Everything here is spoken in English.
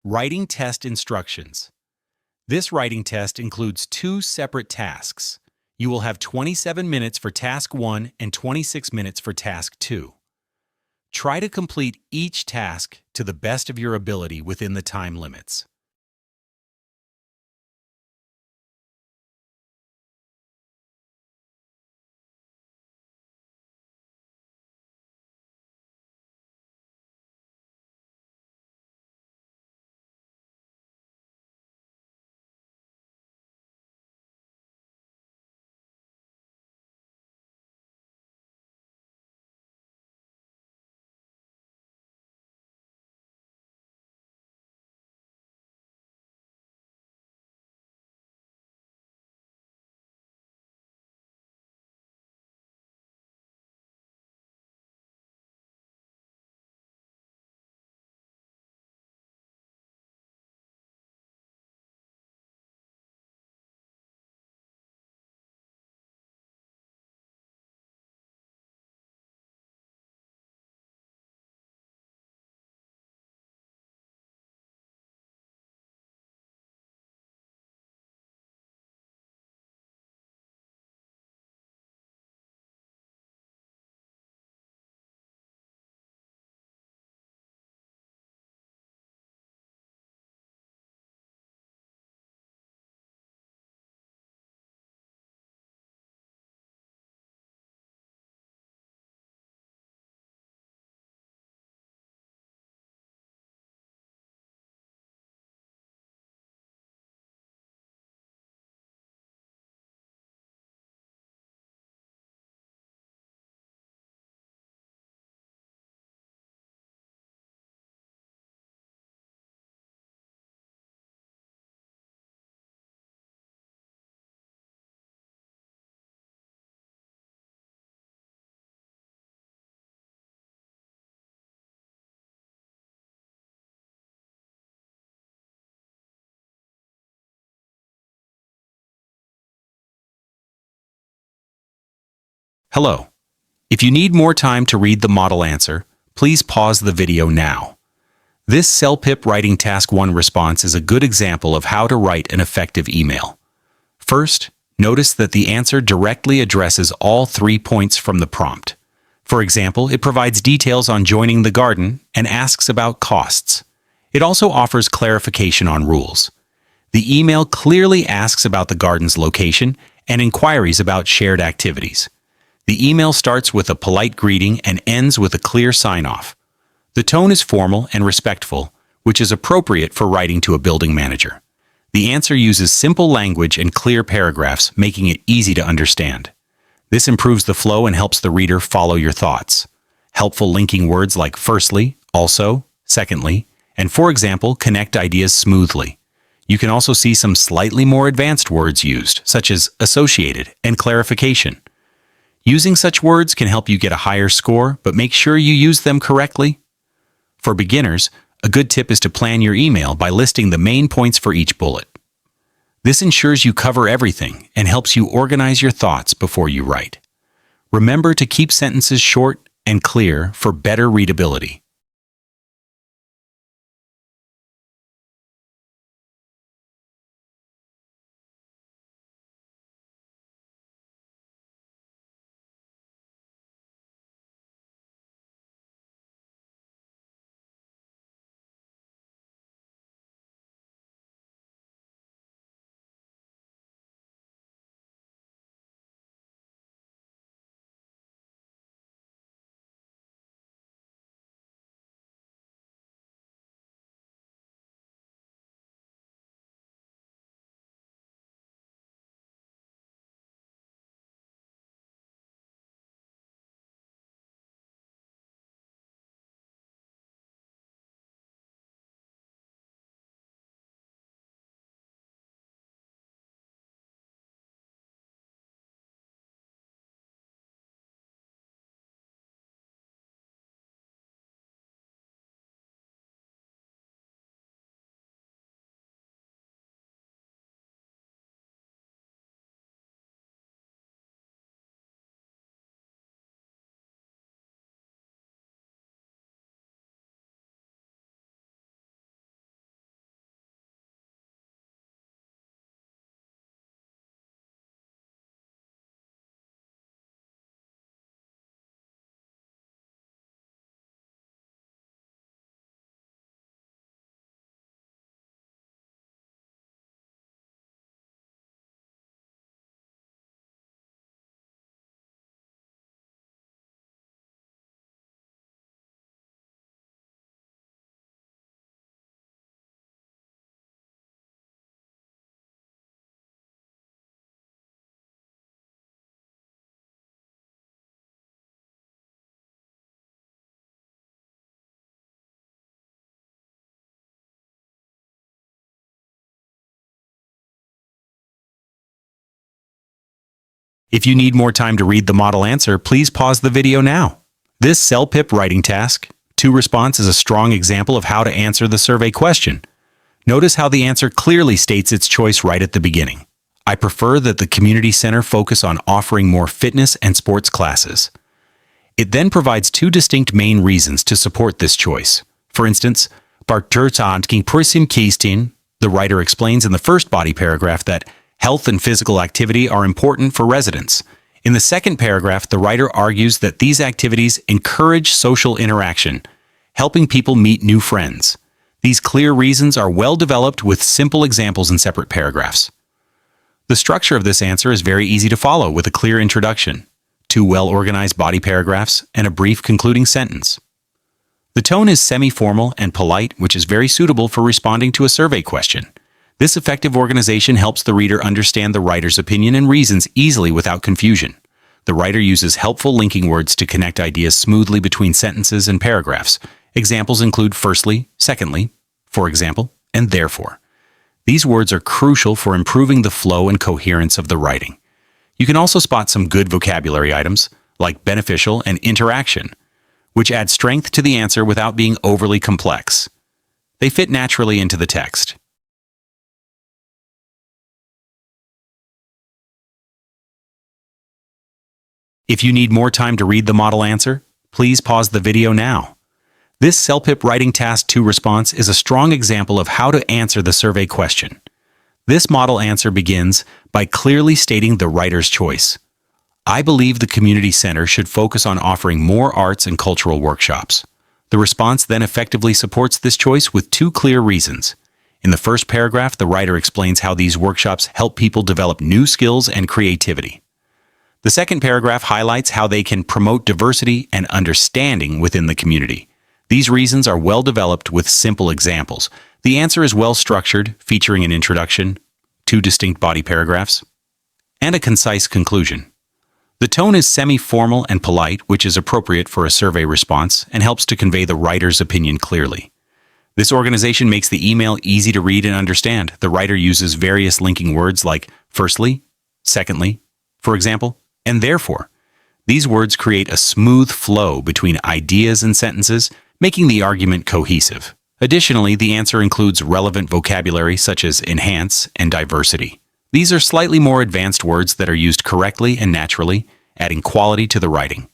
Writing test instructions. This writing test includes two separate tasks. You will have 27 minutes for task 1 and 26 minutes for task 2. Try to complete each task to the best of your ability within the time limits. Hello. If you need more time to read the model answer, please pause the video now. This CELPIP Writing Task 1 response is a good example of how to write an effective email. First, notice that the answer directly addresses all 3 points from the prompt. For example, it provides details on joining the garden and asks about costs. It also offers clarification on rules. The email clearly asks about the garden's location and inquiries about shared activities. The email starts with a polite greeting and ends with a clear sign-off. The tone is formal and respectful, which is appropriate for writing to a building manager. The answer uses simple language and clear paragraphs, making it easy to understand. This improves the flow and helps the reader follow your thoughts. Helpful linking words like firstly, also, secondly, and for example, connect ideas smoothly. You can also see some slightly more advanced words used, such as associated and clarification. Using such words can help you get a higher score, but make sure you use them correctly. For beginners, a good tip is to plan your email by listing the main points for each bullet. This ensures you cover everything and helps you organize your thoughts before you write. Remember to keep sentences short and clear for better readability. If you need more time to read the model answer, please pause the video now. This CELPIP writing task 2 response is a strong example of how to answer the survey question. Notice how the answer clearly states its choice right at the beginning. I prefer that the community center focus on offering more fitness and sports classes. It then provides 2 distinct main reasons to support this choice. For instance, the writer explains in the first body paragraph that health and physical activity are important for residents. In the second paragraph, the writer argues that these activities encourage social interaction, helping people meet new friends. These clear reasons are well developed with simple examples in separate paragraphs. The structure of this answer is very easy to follow with a clear introduction, 2 well-organized body paragraphs, and a brief concluding sentence. The tone is semi-formal and polite, which is very suitable for responding to a survey question. This effective organization helps the reader understand the writer's opinion and reasons easily without confusion. The writer uses helpful linking words to connect ideas smoothly between sentences and paragraphs. Examples include firstly, secondly, for example, and therefore. These words are crucial for improving the flow and coherence of the writing. You can also spot some good vocabulary items, like beneficial and interaction, which add strength to the answer without being overly complex. They fit naturally into the text. If you need more time to read the model answer, please pause the video now. This CELPIP writing task 2 response is a strong example of how to answer the survey question. This model answer begins by clearly stating the writer's choice. I believe the community center should focus on offering more arts and cultural workshops. The response then effectively supports this choice with 2 clear reasons. In the first paragraph, the writer explains how these workshops help people develop new skills and creativity. The second paragraph highlights how they can promote diversity and understanding within the community. These reasons are well developed with simple examples. The answer is well structured, featuring an introduction, 2 distinct body paragraphs, and a concise conclusion. The tone is semi-formal and polite, which is appropriate for a survey response and helps to convey the writer's opinion clearly. This organization makes the email easy to read and understand. The writer uses various linking words like firstly, secondly, for example, and therefore. These words create a smooth flow between ideas and sentences, making the argument cohesive. Additionally, the answer includes relevant vocabulary such as enhance and diversity. These are slightly more advanced words that are used correctly and naturally, adding quality to the writing.